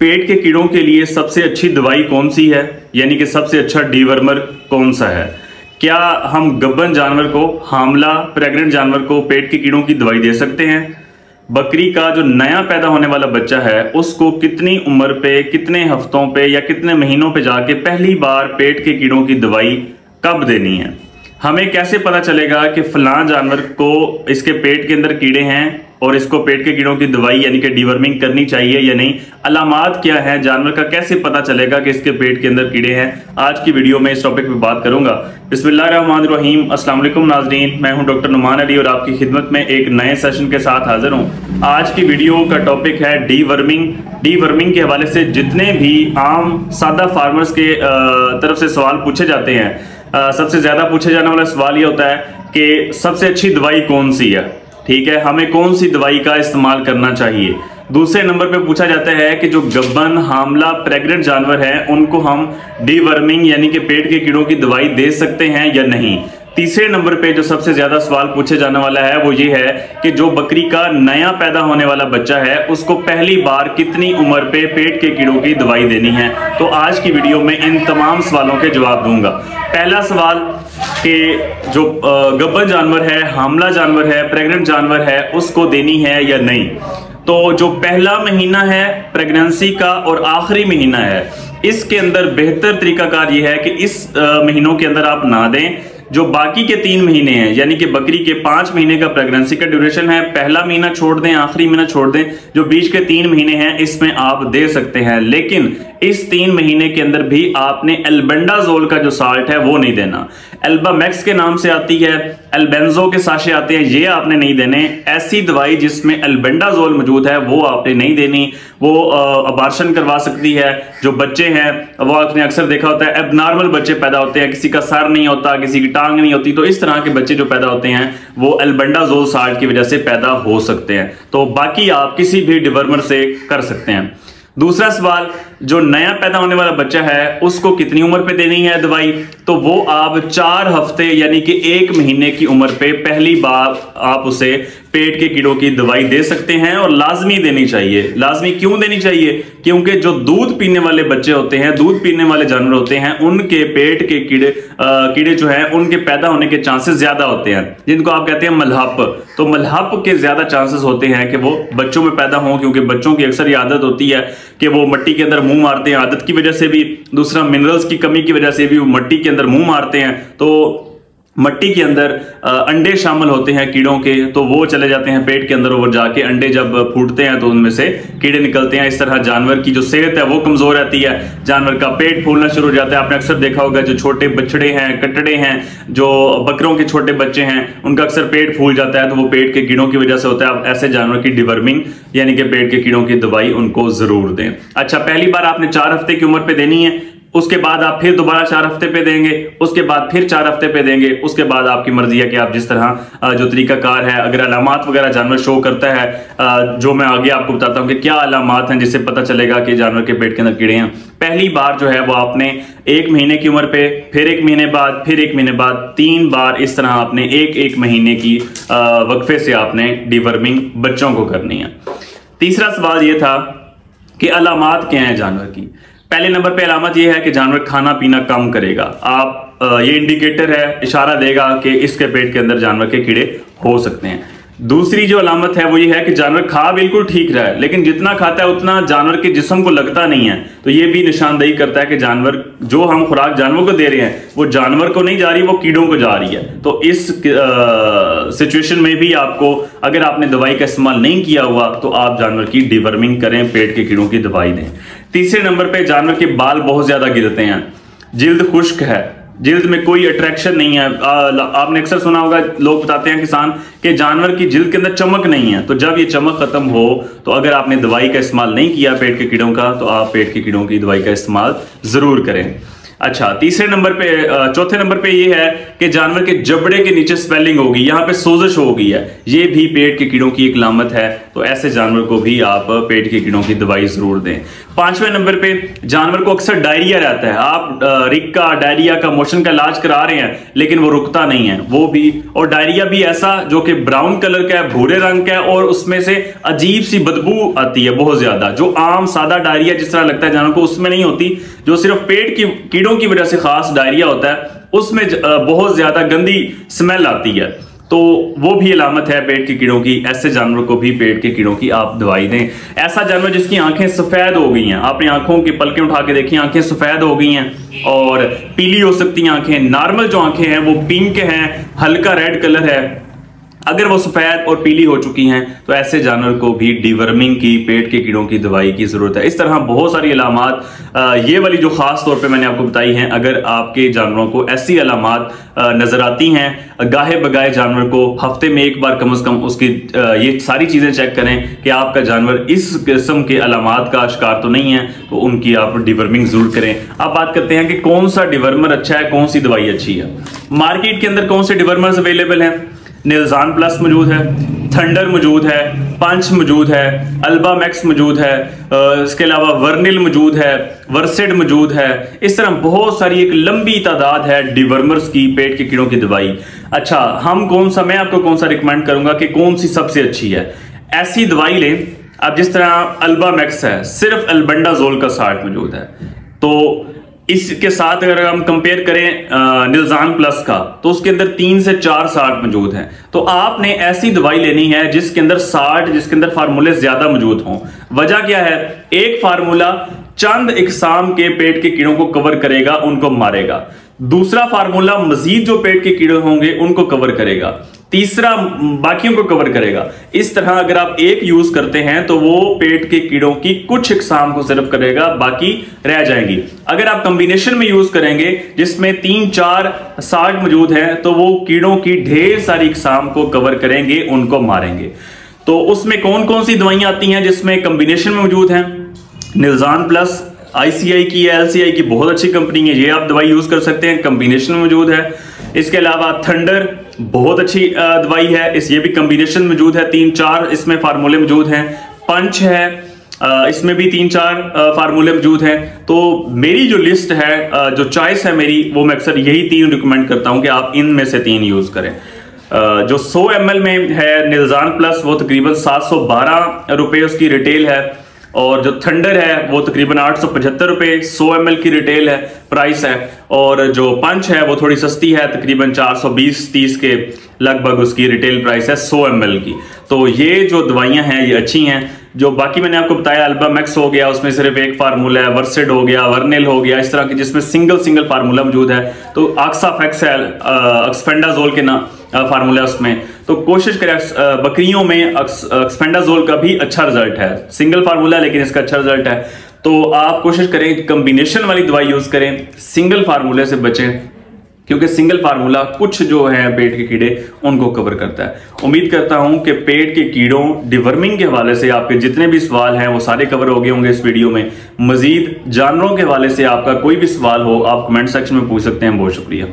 पेट के कीड़ों के लिए सबसे अच्छी दवाई कौन सी है, यानी कि सबसे अच्छा डीवर्मर कौन सा है? क्या हम गब्बन जानवर को, हामला प्रेग्नेंट जानवर को पेट के कीड़ों की दवाई दे सकते हैं? बकरी का जो नया पैदा होने वाला बच्चा है उसको कितनी उम्र पे, कितने हफ्तों पे या कितने महीनों पे जाके पहली बार पेट के कीड़ों की दवाई कब देनी है? हमें कैसे पता चलेगा कि फलां जानवर को इसके पेट के अंदर कीड़े हैं और इसको पेट के कीड़ों की दवाई यानी कि डीवर्मिंग करनी चाहिए या नहीं? अलामात क्या है जानवर का, कैसे पता चलेगा कि इसके पेट के अंदर कीड़े हैं? आज की वीडियो में इस टॉपिक पे बात करूंगा। बिस्मिल्लाहिर्रहमानिर्रहीम, अस्सलाम वालेकुम नाज़रीन, मैं हूं डॉक्टर नुमान अली और आपकी खिदमत में एक नए सेशन के साथ हाजिर हूं। आज की वीडियो का टॉपिक है डीवर्मिंग। डीवर्मिंग के हवाले से जितने भी आम सादा फार्मर्स के तरफ से सवाल पूछे जाते हैं, सबसे ज्यादा पूछे जाने वाला सवाल ये होता है कि सबसे अच्छी दवाई कौन सी है, ठीक है, हमें कौन सी दवाई का इस्तेमाल करना चाहिए। दूसरे नंबर पे पूछा जाता है कि जो गब्बन, हामला, प्रेग्नेंट जानवर हैं उनको हम डीवर्मिंग यानी कि पेट के कीड़ों की दवाई दे सकते हैं या नहीं। तीसरे नंबर पे जो सबसे ज्यादा सवाल पूछे जाने वाला है वो ये है कि जो बकरी का नया पैदा होने वाला बच्चा है उसको पहली बार कितनी उम्र पे पेट के कीड़ों की दवाई देनी है। तो आज की वीडियो में इन तमाम सवालों के जवाब दूंगा। पहला सवाल कि जो गब्बन जानवर है, हामला जानवर है, प्रेग्नेंट जानवर है, उसको देनी है या नहीं। तो जो पहला महीना है प्रेगनेंसी का और आखिरी महीना है, इसके अंदर बेहतर तरीकाकार ये है कि इस महीनों के अंदर आप ना दें। जो बाकी के 3 महीने हैं यानी कि बकरी के 5 महीने का प्रेगनेंसी का ड्यूरेशन है, पहला महीना छोड़ दें, आखिरी महीना छोड़ दें, जो बीच के 3 महीने हैं इसमें आप दे सकते हैं। लेकिन इस 3 महीने के अंदर भी आपने एल्बेंडाजोल का जो साल्ट है वो नहीं देना। एल्बामैक्स के नाम से आती है, एल्बेंजो के साशे आते हैं, ये आपने नहीं देने। ऐसी दवाई जिसमें एल्बेंडाजोल मौजूद है वो आपने नहीं देनी, वो अबार्शन करवा सकती है। जो बच्चे हैं वो आपने अक्सर देखा होता है एबनॉर्मल बच्चे पैदा होते हैं, किसी का सर नहीं होता, किसी की टांग नहीं होती, तो इस तरह के बच्चे जो पैदा होते हैं वो एल्बेंडाजोल साल्ट की वजह से पैदा हो सकते हैं। तो बाकी आप किसी भी डिवर्मर से कर सकते हैं। दूसरा सवाल, जो नया पैदा होने वाला बच्चा है उसको कितनी उम्र पे देनी है दवाई? तो वो आप 4 हफ्ते यानी कि 1 महीने की उम्र पे पहली बार आप उसे पेट के कीड़ों की दवाई दे सकते हैं और लाजमी देनी चाहिए। लाजमी क्यों देनी चाहिए? क्योंकि जो दूध पीने वाले बच्चे होते हैं, दूध पीने वाले जानवर होते हैं, उनके पेट के कीड़े जो हैं उनके पैदा होने के चांसेस ज्यादा होते हैं, जिनको आप कहते हैं मलहप। तो मलहप के ज्यादा चांसेस होते हैं कि वो बच्चों में पैदा हों, क्योंकि बच्चों की अक्सर ये आदत होती है कि वो मिट्टी के अंदर मुंह मारते हैं, आदत की वजह से भी, दूसरा मिनरल्स की कमी की वजह से भी वो मिट्टी के अंदर मुंह मारते हैं। तो मिट्टी के अंदर अंडे शामिल होते हैं कीड़ों के, तो वो चले जाते हैं पेट के अंदर और जाके अंडे जब फूटते हैं तो उनमें से कीड़े निकलते हैं। इस तरह जानवर की जो सेहत है वो कमजोर रहती है, जानवर का पेट फूलना शुरू हो जाता है। आपने अक्सर देखा होगा जो छोटे बछड़े हैं, कटड़े हैं, जो बकरों के छोटे बच्चे हैं, उनका अक्सर पेट फूल जाता है, तो वो पेट के कीड़ों की वजह से होता है। आप ऐसे जानवर की डिवर्मिंग यानी कि पेट के कीड़ों की दवाई उनको जरूर दें। अच्छा, पहली बार आपने 4 हफ्ते की उम्र पे देनी है, उसके बाद आप फिर दोबारा 4 हफ्ते पे देंगे, उसके बाद फिर 4 हफ्ते पे देंगे, उसके बाद आपकी मर्जी है कि आप जिस तरह जो तरीकाकार है, अगर अलामात वगैरह जानवर शो करता है, जो मैं आगे आपको बताता हूं कि क्या अलामात हैं जिससे पता चलेगा कि जानवर के पेट के अंदर कीड़े हैं। पहली बार जो है वो आपने 1 महीने की उम्र पे, फिर 1 महीने बाद, फिर 1 महीने बाद, 3 बार इस तरह आपने 1-1 महीने की वक्फे से आपने डीवर्मिंग बच्चों को करनी है। तीसरा सवाल ये था कि अलामात क्या हैं जानवर की। पहले नंबर पे अलामत यह है कि जानवर खाना पीना कम करेगा। आप ये इंडिकेटर है, इशारा देगा कि इसके पेट के अंदर जानवर के कीड़े हो सकते हैं। दूसरी जो अलामत है वो ये है कि जानवर खा बिल्कुल ठीक रहा है, लेकिन जितना खाता है उतना जानवर के जिस्म को लगता नहीं है। तो ये भी निशानदेही करता है कि जानवर, जो हम खुराक जानवर को दे रहे हैं वो जानवर को नहीं जा रही, वो कीड़ों को जा रही है। तो इस सिचुएशन में भी आपको, अगर आपने दवाई का इस्तेमाल नहीं किया हुआ तो आप जानवर की डिवर्मिंग करें, पेट के कीड़ों की दवाई दें। तीसरे नंबर पे जानवर के बाल बहुत ज्यादा गिरते हैं, जिल्द खुश्क है, जिल्द में कोई अट्रैक्शन नहीं है। आपने अक्सर सुना होगा, लोग बताते हैं किसान, कि जानवर की जिल्द के अंदर चमक नहीं है। तो जब ये चमक खत्म हो, तो अगर आपने दवाई का इस्तेमाल नहीं किया पेट के कीड़ों का, तो आप पेट के कीड़ों की दवाई का इस्तेमाल जरूर करें। अच्छा, चौथे नंबर पे ये है कि जानवर के जबड़े के नीचे स्वेलिंग होगी, यहाँ पे सोजिश हो गई है, ये भी पेट के कीड़ों की एक लामत है। तो ऐसे जानवर को भी आप पेट के कीड़ों की दवाई जरूर दें। 5वें नंबर पे जानवर को अक्सर डायरिया रहता है, आप रिक्का, डायरिया का, मोशन का इलाज करा रहे हैं लेकिन वो रुकता नहीं है, वो भी, और डायरिया भी ऐसा जो कि ब्राउन कलर का है, भूरे रंग का है, और उसमें से अजीब सी बदबू आती है बहुत ज्यादा, जो आम सादा डायरिया जिस तरह लगता है जानवर को उसमें नहीं होती, जो सिर्फ पेट की कीड़ों की वजह से खास डायरिया होता है, उसमें बहुत ज्यादा गंदी स्मेल आती है। तो वो भी अलामत है पेट के कीड़ों की। ऐसे जानवर को भी पेट के कीड़ों की आप दवाई दें। ऐसा जानवर जिसकी आंखें सफेद हो गई हैं, आपने आंखों की पलकें उठा के देखी, आंखें सफेद हो गई हैं और पीली हो सकती हैं आंखें, नॉर्मल जो आंखें हैं वो पिंक हैं, हल्का रेड कलर है, अगर वो सफेद और पीली हो चुकी हैं तो ऐसे जानवर को भी डिवर्मिंग की, पेट के कीड़ों की दवाई की जरूरत है। इस तरह बहुत सारी अलामात, ये वाली जो खास तौर पे मैंने आपको बताई हैं, अगर आपके जानवरों को ऐसी अलामात नजर आती हैं, गाहे बगाए जानवर को हफ्ते में एक बार कम से कम उसकी ये सारी चीजें चेक करें कि आपका जानवर इस किस्म के अलामात का शिकार तो नहीं है, तो उनकी आप डिवर्मिंग जरूर करें। अब बात करते हैं कि कौन सा डिवर्मर अच्छा है, कौन सी दवाई अच्छी है। मार्केट के अंदर कौन से डिवर्मर्स अवेलेबल हैं? निल्जान प्लस मौजूद है, थंडर मौजूद है, पंच मौजूद है, अल्बा मैक्स मौजूद है, इसके अलावा वर्निल मौजूद है, वर्सेड मौजूद है। इस तरह बहुत सारी एक लंबी तादाद है डिवर्मर्स की, पेट के कीड़ों की दवाई। अच्छा, मैं आपको कौन सा रिकमेंड करूंगा कि कौन सी सबसे अच्छी है, ऐसी दवाई लें। अब जिस तरह अल्बा मैक्स है, सिर्फ अल्बेंडाजोल का 60 मौजूद है, तो इसके साथ अगर हम कंपेयर करें निल्जान प्लस का, तो उसके अंदर 3 से 4 60 मौजूद हैं। तो आपने ऐसी दवाई लेनी है जिसके अंदर 60, जिसके अंदर फार्मूले ज्यादा मौजूद हों। वजह क्या है? एक फार्मूला चंद इकसाम के पेट के कीड़ों को कवर करेगा, उनको मारेगा। दूसरा फार्मूला मजीद जो पेट के कीड़े होंगे उनको कवर करेगा, तीसरा बाकियों को कवर करेगा। इस तरह अगर आप एक यूज करते हैं तो वो पेट के कीड़ों की कुछ इकसाम को सिर्फ करेगा, बाकी रह जाएंगी। अगर आप कॉम्बिनेशन में यूज करेंगे जिसमें 3-4 60 मौजूद है, तो वो कीड़ों की ढेर सारी इकसाम को कवर करेंगे, उनको मारेंगे। तो उसमें कौन कौन सी दवाइयां आती हैं जिसमें कॉम्बिनेशन में मौजूद हैं? निल्जान प्लस ICI की या LCI की बहुत अच्छी कंपनी है, ये आप दवाई यूज कर सकते हैं, कॉम्बिनेशन में मौजूद है। इसके अलावा थंडर बहुत अच्छी दवाई है, ये भी कॉम्बिनेशन मौजूद है, 3-4 इसमें फार्मूले मौजूद हैं। पंच है, इसमें भी 3-4 फार्मूले मौजूद हैं। तो मेरी जो लिस्ट है, जो चॉइस है मेरी, वो मैं अक्सर यही 3 रिकमेंड करता हूं कि आप इनमें से 3 यूज करें। जो 100 ml में है निल्जान प्लस, वो तकरीबन 712 रुपए उसकी रिटेल है, और जो थंडर है वो तकरीबन 875 रुपए 100 ml की रिटेल है, प्राइस है। और जो पंच है वो थोड़ी सस्ती है, तकरीबन 420-30 के लगभग उसकी रिटेल प्राइस है 100 ml की। तो ये जो दवाइयां हैं ये अच्छी हैं। जो बाकी मैंने आपको बताया, अल्बा मैक्स हो गया, उसमें सिर्फ एक फार्मूला है, वर्सेड हो गया, वर्नेल हो गया, इस तरह की जिसमें सिंगल फार्मूला मौजूद है। तो आक्साफेक्स है, एक्सफेंडाजोल के ना फार्मूला उसमें। तो कोशिश करें, बकरियों में एक्सफेंडाजोल का भी अच्छा रिजल्ट है, सिंगल फार्मूला लेकिन इसका अच्छा रिजल्ट है। तो आप कोशिश करें कॉम्बिनेशन वाली दवाई यूज करें, सिंगल फार्मूले से बचें, क्योंकि सिंगल फार्मूला कुछ जो है पेट के कीड़े उनको कवर करता है। उम्मीद करता हूं कि पेट के कीड़ों, डिवर्मिंग के हवाले से आपके जितने भी सवाल हैं वो सारे कवर हो गए होंगे इस वीडियो में। मजीद जानवरों के हवाले से आपका कोई भी सवाल हो, आप कमेंट सेक्शन में पूछ सकते हैं। बहुत शुक्रिया।